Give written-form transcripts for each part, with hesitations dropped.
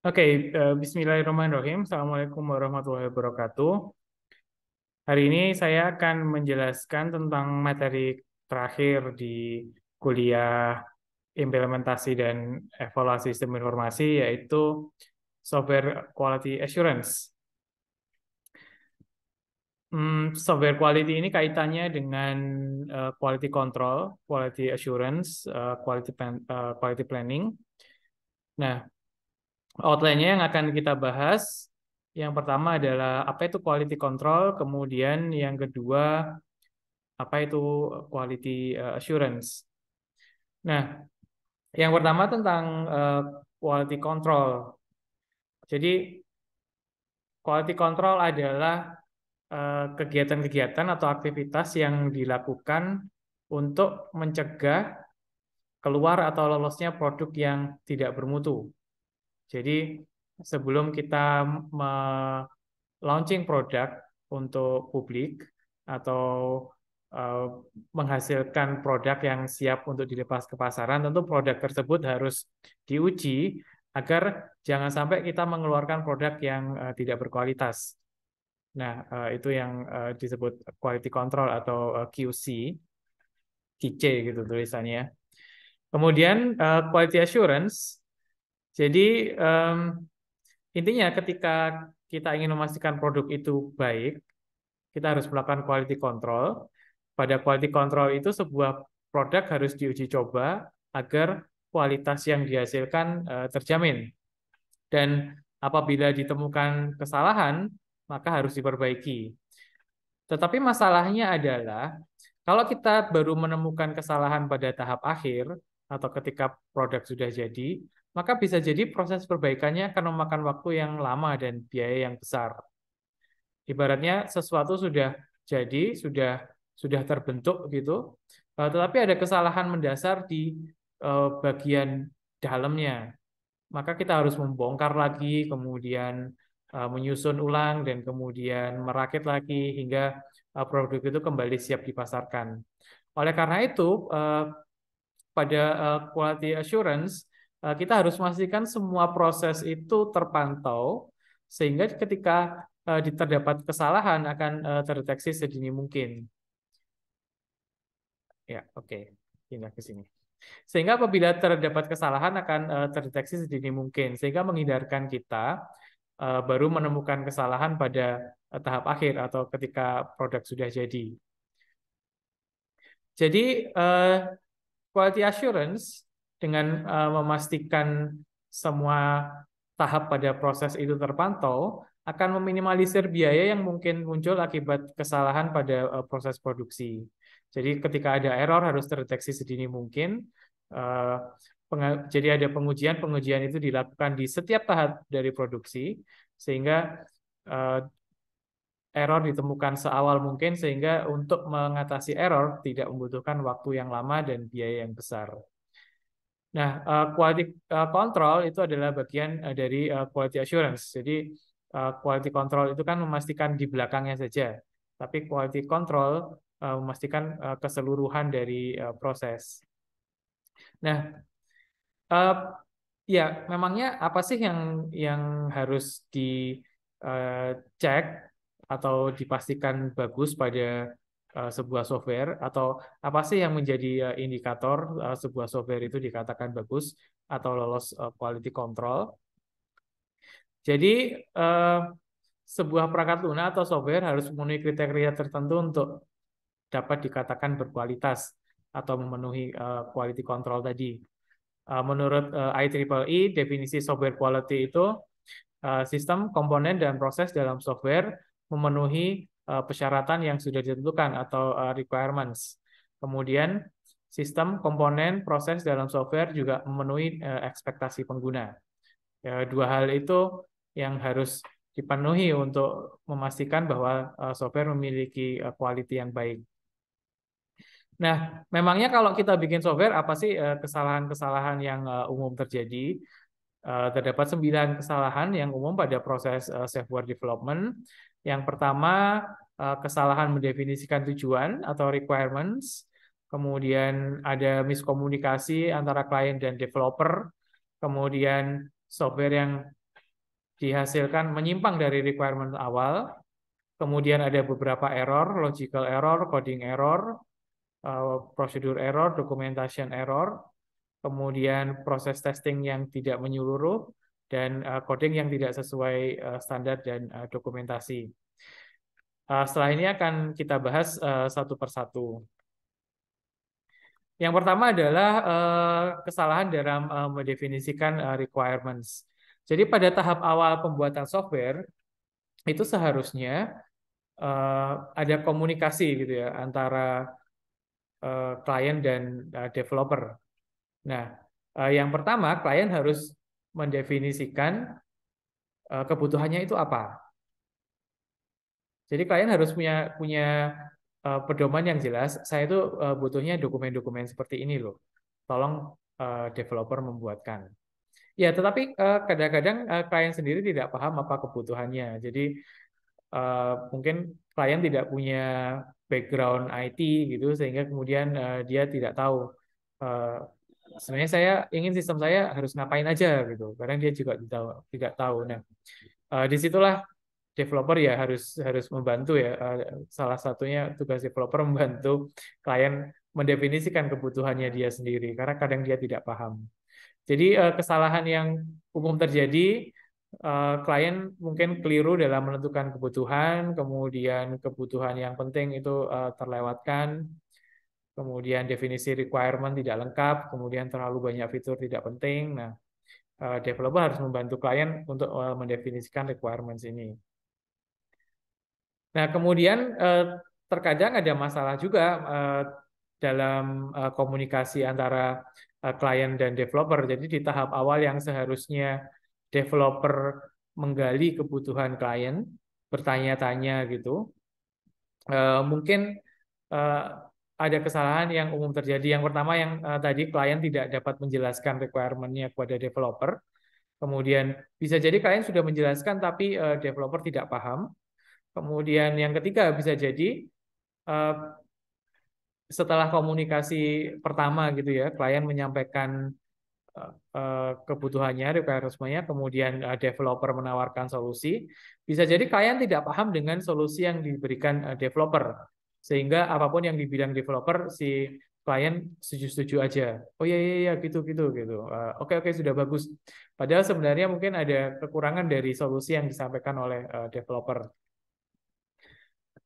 Oke, Bismillahirrahmanirrahim. Assalamualaikum warahmatullahi wabarakatuh. Hari ini saya akan menjelaskan tentang materi terakhir di kuliah implementasi dan evaluasi sistem informasi, yaitu Software Quality Assurance. Software quality ini kaitannya dengan quality control, quality assurance, quality planning. Nah, outline-nya yang akan kita bahas, yang pertama adalah apa itu quality control, kemudian yang kedua apa itu quality assurance. Nah, yang pertama tentang quality control. Jadi, quality control adalah kegiatan-kegiatan atau aktivitas yang dilakukan untuk mencegah keluar atau lolosnya produk yang tidak bermutu. Jadi, sebelum kita launching produk untuk publik atau eh, menghasilkan produk yang siap untuk dilepas ke pasaran, tentu produk tersebut harus diuji agar jangan sampai kita mengeluarkan produk yang tidak berkualitas. Nah, itu yang disebut quality control atau QC, QC gitu tulisannya. Kemudian quality assurance. Jadi intinya ketika kita ingin memastikan produk itu baik, kita harus melakukan quality control. Pada quality control itu sebuah produk harus diuji coba agar kualitas yang dihasilkan terjamin. Dan apabila ditemukan kesalahan, maka harus diperbaiki. Tetapi masalahnya adalah kalau kita baru menemukan kesalahan pada tahap akhir atau ketika produk sudah jadi, maka bisa jadi proses perbaikannya akan memakan waktu yang lama dan biaya yang besar. Ibaratnya sesuatu sudah jadi, sudah terbentuk gitu, tetapi ada kesalahan mendasar di bagian dalamnya. Maka kita harus membongkar lagi, kemudian menyusun ulang dan kemudian merakit lagi hingga produk itu kembali siap dipasarkan. Oleh karena itu, pada quality assurance, kita harus memastikan semua proses itu terpantau, sehingga ketika terdapat kesalahan akan terdeteksi sedini mungkin. Ya, oke. Pindah ke sini. Sehingga apabila terdapat kesalahan akan terdeteksi sedini mungkin, sehingga menghindarkan kita baru menemukan kesalahan pada tahap akhir atau ketika produk sudah jadi. Jadi quality assurance dengan memastikan semua tahap pada proses itu terpantau akan meminimalisir biaya yang mungkin muncul akibat kesalahan pada proses produksi. Jadi ketika ada error harus terdeteksi sedini mungkin. Eh, jadi ada pengujian itu dilakukan di setiap tahap dari produksi sehingga eh, error ditemukan seawal mungkin sehingga untuk mengatasi error tidak membutuhkan waktu yang lama dan biaya yang besar. Nah, quality control itu adalah bagian dari quality assurance. Jadi quality control itu kan memastikan di belakangnya saja, tapi quality control memastikan keseluruhan dari proses. Nah, uh, ya memangnya apa sih yang harus dicek atau dipastikan bagus pada sebuah software atau apa sih yang menjadi indikator sebuah software itu dikatakan bagus atau lolos quality control. Jadi eh, sebuah perangkat lunak atau software harus memenuhi kriteria tertentu untuk dapat dikatakan berkualitas atau memenuhi quality control tadi. Menurut IEEE, definisi software quality itu sistem, komponen, dan proses dalam software memenuhi persyaratan yang sudah ditentukan atau requirements. Kemudian, sistem, komponen, proses dalam software juga memenuhi ekspektasi pengguna. Ya, dua hal itu yang harus dipenuhi untuk memastikan bahwa software memiliki quality yang baik. Nah, memangnya kalau kita bikin software, apa sih kesalahan-kesalahan yang umum terjadi? Terdapat 9 kesalahan yang umum pada proses software development. Yang pertama, kesalahan mendefinisikan tujuan atau requirements. Kemudian ada miskomunikasi antara klien dan developer. Kemudian software yang dihasilkan menyimpang dari requirement awal, kemudian ada beberapa error, logical error, coding error, prosedur error, documentation error, kemudian proses testing yang tidak menyeluruh, dan coding yang tidak sesuai standar dan dokumentasi. Setelah ini akan kita bahas satu persatu. Yang pertama adalah kesalahan dalam mendefinisikan requirements. Jadi pada tahap awal pembuatan software itu seharusnya ada komunikasi gitu ya antara klien dan developer. Nah, yang pertama klien harus mendefinisikan kebutuhannya itu apa. Jadi klien harus punya pedoman yang jelas. Saya itu butuhnya dokumen-dokumen seperti ini loh. Tolong developer membuatkan. Ya, tetapi kadang-kadang klien sendiri tidak paham apa kebutuhannya. Jadi mungkin klien tidak punya background IT gitu, sehingga kemudian dia tidak tahu. Sebenarnya saya ingin sistem saya harus ngapain aja gitu. Kadang dia juga tidak tahu. Nah, disitulah developer ya harus membantu ya. Salah satunya tugas developer membantu klien mendefinisikan kebutuhannya dia sendiri karena kadang dia tidak paham. Jadi kesalahan yang umum terjadi, klien mungkin keliru dalam menentukan kebutuhan, kemudian kebutuhan yang penting itu terlewatkan, kemudian definisi requirement tidak lengkap, kemudian terlalu banyak fitur tidak penting. Nah, developer harus membantu klien untuk mendefinisikan requirements ini. Nah, kemudian terkadang ada masalah juga dalam komunikasi antara klien dan developer. Jadi di tahap awal yang seharusnya developer menggali kebutuhan klien, bertanya-tanya gitu, mungkin ada kesalahan yang umum terjadi. Yang pertama yang tadi klien tidak dapat menjelaskan requirement-nya kepada developer. Kemudian bisa jadi klien sudah menjelaskan tapi developer tidak paham. Kemudian yang ketiga bisa jadi setelah komunikasi pertama gitu ya, klien menyampaikan kebutuhannya, requirement-nya, kemudian developer menawarkan solusi, bisa jadi klien tidak paham dengan solusi yang diberikan developer, sehingga apapun yang dibilang developer si klien setuju-setuju aja. Oh iya iya iya gitu gitu gitu. Oke oke sudah bagus. Padahal sebenarnya mungkin ada kekurangan dari solusi yang disampaikan oleh developer.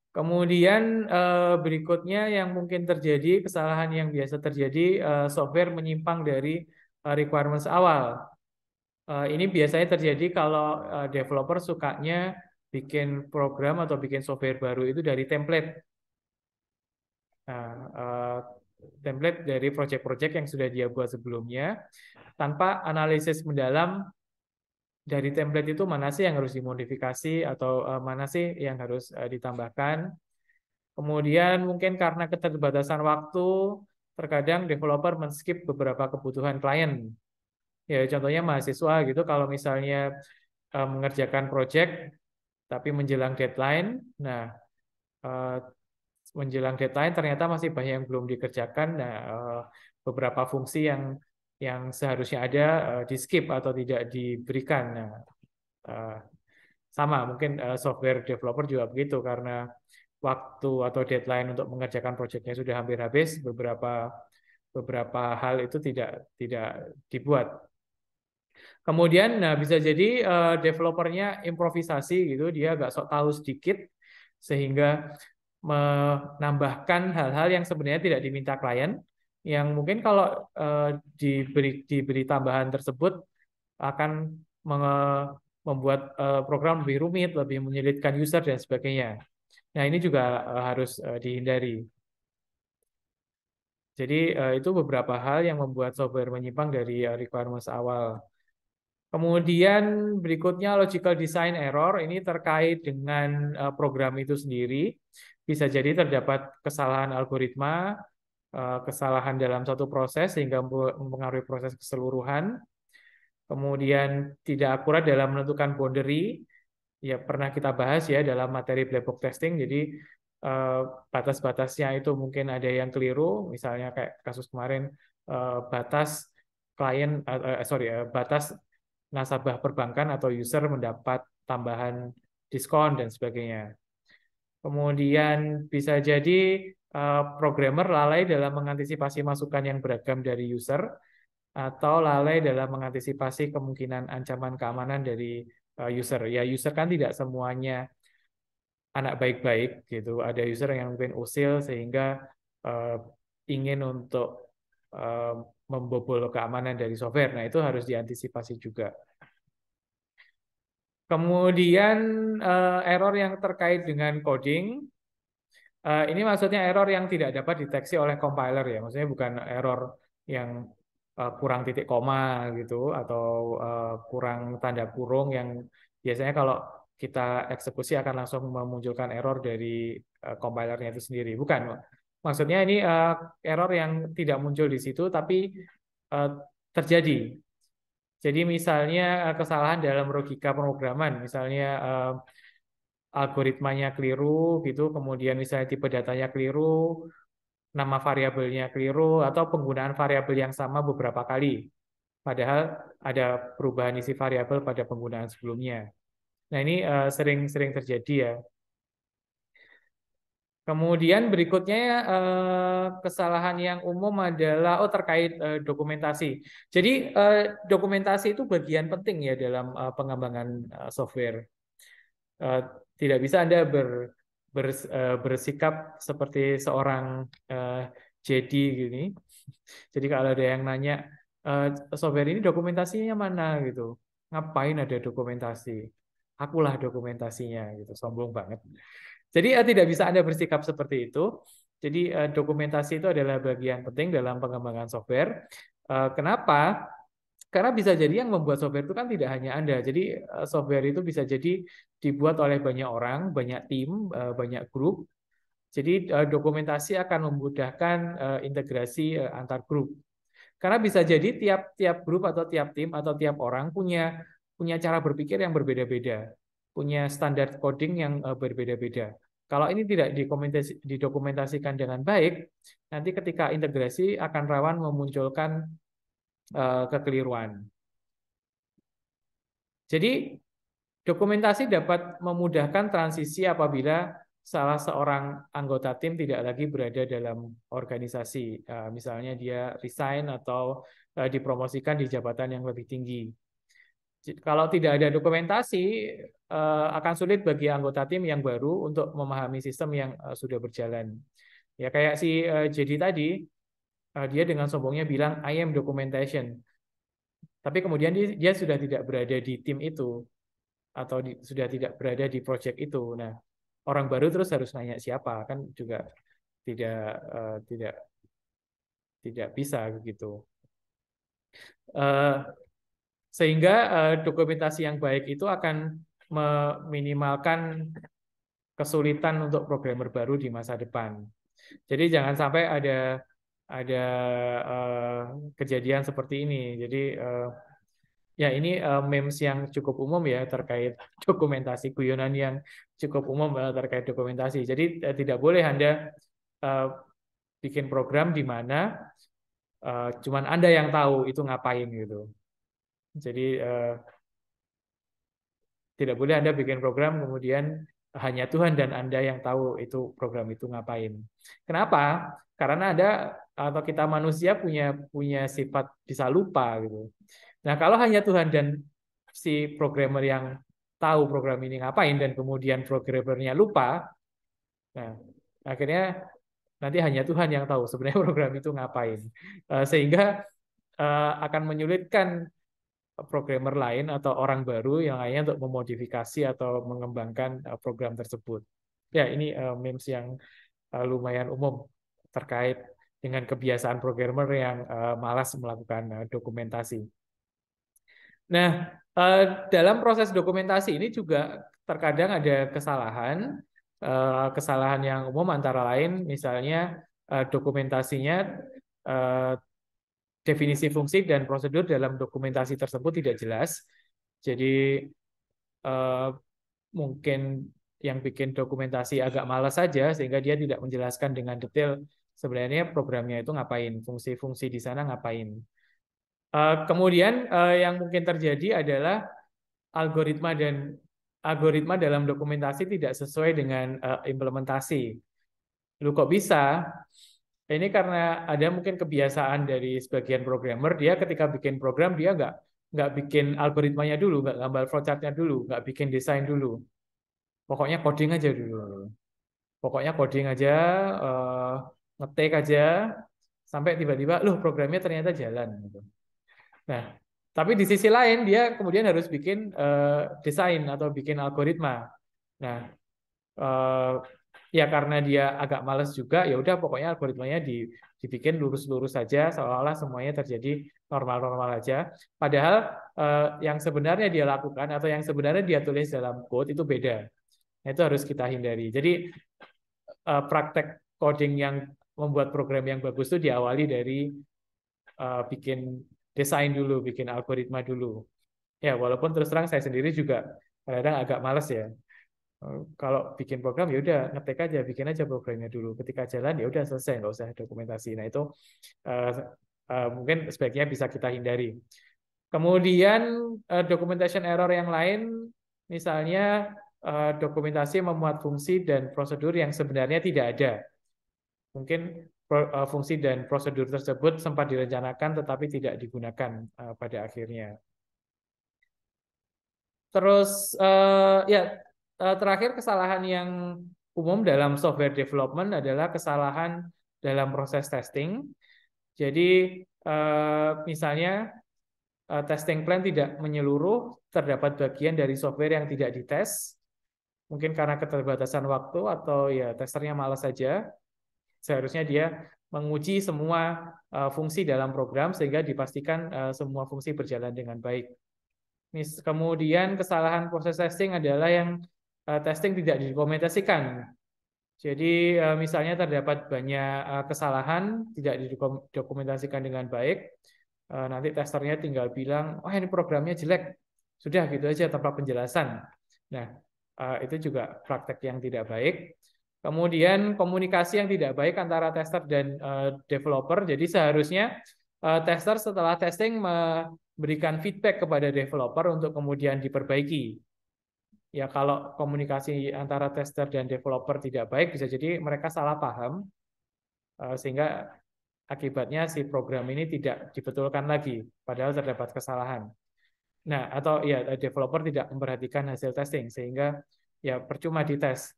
Kemudian berikutnya yang mungkin terjadi, kesalahan yang biasa terjadi, software menyimpang dari requirements awal. Ini biasanya terjadi kalau developer sukanya bikin program atau bikin software baru itu dari template. Nah, template dari project-project yang sudah dia buat sebelumnya, tanpa analisis mendalam dari template itu mana sih yang harus dimodifikasi atau mana sih yang harus ditambahkan. Kemudian mungkin karena keterbatasan waktu, terkadang developer men-skip beberapa kebutuhan klien. Ya, contohnya mahasiswa gitu, kalau misalnya mengerjakan project tapi menjelang deadline, nah menjelang deadline ternyata masih banyak yang belum dikerjakan. Nah, beberapa fungsi yang seharusnya ada di-skip atau tidak diberikan. Nah, sama mungkin software developer juga begitu karena waktu atau deadline untuk mengerjakan proyeknya sudah hampir habis, beberapa hal itu tidak dibuat. Kemudian nah bisa jadi developernya improvisasi gitu, dia agak sok tahu sedikit sehingga menambahkan hal-hal yang sebenarnya tidak diminta klien, yang mungkin kalau diberi tambahan tersebut akan membuat program lebih rumit, lebih menyulitkan user dan sebagainya. Nah, ini juga harus dihindari. Jadi itu beberapa hal yang membuat software menyimpang dari requirements awal. Kemudian berikutnya logical design error, ini terkait dengan program itu sendiri. Bisa jadi terdapat kesalahan algoritma, kesalahan dalam satu proses sehingga mempengaruhi proses keseluruhan. Kemudian tidak akurat dalam menentukan boundary, ya pernah kita bahas ya dalam materi black box testing. Jadi batas-batasnya itu mungkin ada yang keliru, misalnya kayak kasus kemarin batas klien, batas nasabah perbankan atau user mendapat tambahan diskon dan sebagainya. Kemudian bisa jadi programmer lalai dalam mengantisipasi masukan yang beragam dari user atau lalai dalam mengantisipasi kemungkinan ancaman keamanan dari user. Ya, user kan tidak semuanya anak baik-baik gitu. Ada user yang mungkin usil sehingga uh, ingin untuk uh, membobol keamanan dari software. Nah, itu harus diantisipasi juga. Kemudian error yang terkait dengan coding. Ini maksudnya error yang tidak dapat deteksi oleh compiler ya. Maksudnya bukan error yang kurang titik koma gitu atau kurang tanda kurung yang biasanya kalau kita eksekusi akan langsung memunculkan error dari compilernya itu sendiri. Bukan. Maksudnya ini error yang tidak muncul di situ tapi uh, terjadi. Jadi misalnya kesalahan dalam logika pemrograman, misalnya algoritmanya keliru gitu, kemudian misalnya tipe datanya keliru, nama variabelnya keliru, atau penggunaan variabel yang sama beberapa kali. Padahal ada perubahan isi variabel pada penggunaan sebelumnya. Nah, ini sering-sering terjadi ya. Kemudian berikutnya kesalahan yang umum adalah terkait dokumentasi. Jadi dokumentasi itu bagian penting ya dalam pengembangan software. Eh, Tidak bisa Anda bersikap seperti seorang JD gini. Jadi kalau ada yang nanya eh, software ini dokumentasinya mana gitu, ngapain ada dokumentasi? Akulah dokumentasinya gitu, sombong banget. Jadi tidak bisa Anda bersikap seperti itu. Jadi dokumentasi itu adalah bagian penting dalam pengembangan software. Kenapa? Karena bisa jadi yang membuat software itu kan tidak hanya Anda. Jadi software itu bisa jadi dibuat oleh banyak orang, banyak tim, banyak grup. Jadi dokumentasi akan memudahkan integrasi antar grup. Karena bisa jadi tiap grup atau tiap tim atau tiap orang punya punya cara berpikir yang berbeda-beda, punya standar coding yang berbeda-beda. Kalau ini tidak didokumentasikan dengan baik, nanti ketika integrasi akan rawan memunculkan kekeliruan. Jadi dokumentasi dapat memudahkan transisi apabila salah seorang anggota tim tidak lagi berada dalam organisasi. Misalnya dia resign atau dipromosikan di jabatan yang lebih tinggi. Kalau tidak ada dokumentasi, akan sulit bagi anggota tim yang baru untuk memahami sistem yang sudah berjalan. Ya kayak si Jadi tadi, dia dengan sombongnya bilang I am documentation. Tapi kemudian dia sudah tidak berada di tim itu atau sudah tidak berada di project itu. Nah, orang baru terus harus nanya siapa kan juga tidak tidak tidak bisa begitu. Sehingga dokumentasi yang baik itu akan meminimalkan kesulitan untuk programmer baru di masa depan. Jadi jangan sampai ada kejadian seperti ini. Jadi ya ini memes yang cukup umum ya terkait dokumentasi, guyonan yang cukup umum terkait dokumentasi. Jadi tidak boleh Anda uh, bikin program di mana cuman Anda yang tahu itu ngapain gitu. Jadi tidak boleh Anda bikin program kemudian hanya Tuhan dan Anda yang tahu itu program itu ngapain. Kenapa? Karena Anda atau kita manusia punya punya sifat bisa lupa gitu. Nah, kalau hanya Tuhan dan si programmer yang tahu program ini ngapain dan kemudian programmernya lupa, nah akhirnya nanti hanya Tuhan yang tahu sebenarnya program itu ngapain. Sehingga akan menyulitkan programmer lain atau orang baru yang lainnya untuk memodifikasi atau mengembangkan program tersebut. Ya, ini memes yang lumayan umum terkait dengan kebiasaan programmer yang malas melakukan dokumentasi. Nah, dalam proses dokumentasi ini juga terkadang ada kesalahan, kesalahan yang umum antara lain misalnya dokumentasinya definisi fungsi dan prosedur dalam dokumentasi tersebut tidak jelas. Jadi mungkin yang bikin dokumentasi agak malas saja sehingga dia tidak menjelaskan dengan detail sebenarnya programnya itu ngapain, fungsi-fungsi di sana ngapain. Kemudian yang mungkin terjadi adalah algoritma dalam dokumentasi tidak sesuai dengan implementasi. Lu kok bisa? Ini karena ada mungkin kebiasaan dari sebagian programmer, dia ketika bikin program dia nggak bikin algoritmanya dulu, nggak gambar flowchart-nya dulu, nggak bikin desain dulu. Pokoknya coding aja dulu. Pokoknya coding aja, eh, ngetik aja, sampai tiba-tiba, loh programnya ternyata jalan. Gitu. Nah, tapi di sisi lain dia kemudian harus bikin desain atau bikin algoritma. Nah, eh, ya karena dia agak males juga, ya udah pokoknya algoritmanya dibikin lurus-lurus saja, seolah-olah semuanya terjadi normal-normal aja. Padahal yang sebenarnya dia lakukan atau yang sebenarnya dia tulis dalam code itu beda. Nah, itu harus kita hindari. Jadi praktek coding yang membuat program yang bagus itu diawali dari bikin desain dulu, bikin algoritma dulu. Ya, walaupun terus terang saya sendiri juga kadang agak males ya. Kalau bikin program ya udah ngetik aja, bikin aja programnya dulu. Ketika jalan ya udah selesai, nggak usah dokumentasi. Nah itu uh, mungkin sebaiknya bisa kita hindari. Kemudian documentation error yang lain, misalnya dokumentasi memuat fungsi dan prosedur yang sebenarnya tidak ada. Mungkin fungsi dan prosedur tersebut sempat direncanakan tetapi tidak digunakan pada akhirnya. Terus ya terakhir kesalahan yang umum dalam software development adalah kesalahan dalam proses testing. Jadi misalnya testing plan tidak menyeluruh, terdapat bagian dari software yang tidak dites, mungkin karena keterbatasan waktu atau ya testernya malas saja. Seharusnya dia menguji semua fungsi dalam program sehingga dipastikan semua fungsi berjalan dengan baik. Kemudian kesalahan proses testing adalah yang testing tidak didokumentasikan. Jadi misalnya terdapat banyak kesalahan tidak didokumentasikan dengan baik, nanti testernya tinggal bilang, wah ini programnya jelek, sudah gitu aja tanpa penjelasan. Nah itu juga praktek yang tidak baik. Kemudian komunikasi yang tidak baik antara tester dan developer. Jadi seharusnya tester setelah testing memberikan feedback kepada developer untuk kemudian diperbaiki. Ya kalau komunikasi antara tester dan developer tidak baik, bisa jadi mereka salah paham, sehingga akibatnya si program ini tidak dibetulkan lagi, padahal terdapat kesalahan. Nah, atau ya developer tidak memperhatikan hasil testing, sehingga ya percuma dites,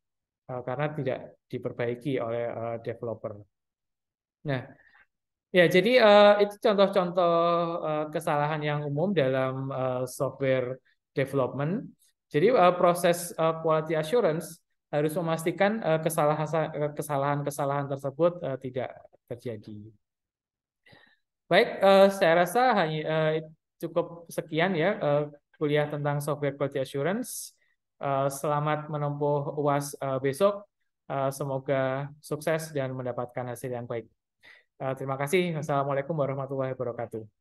karena tidak diperbaiki oleh developer. Nah, ya jadi itu contoh-contoh kesalahan yang umum dalam software development. Jadi proses quality assurance harus memastikan kesalahan-kesalahan tersebut tidak terjadi. Baik, saya rasa hanya cukup sekian ya kuliah tentang software quality assurance. Selamat menempuh UAS besok. Semoga sukses dan mendapatkan hasil yang baik. Terima kasih. Wassalamualaikum warahmatullahi wabarakatuh.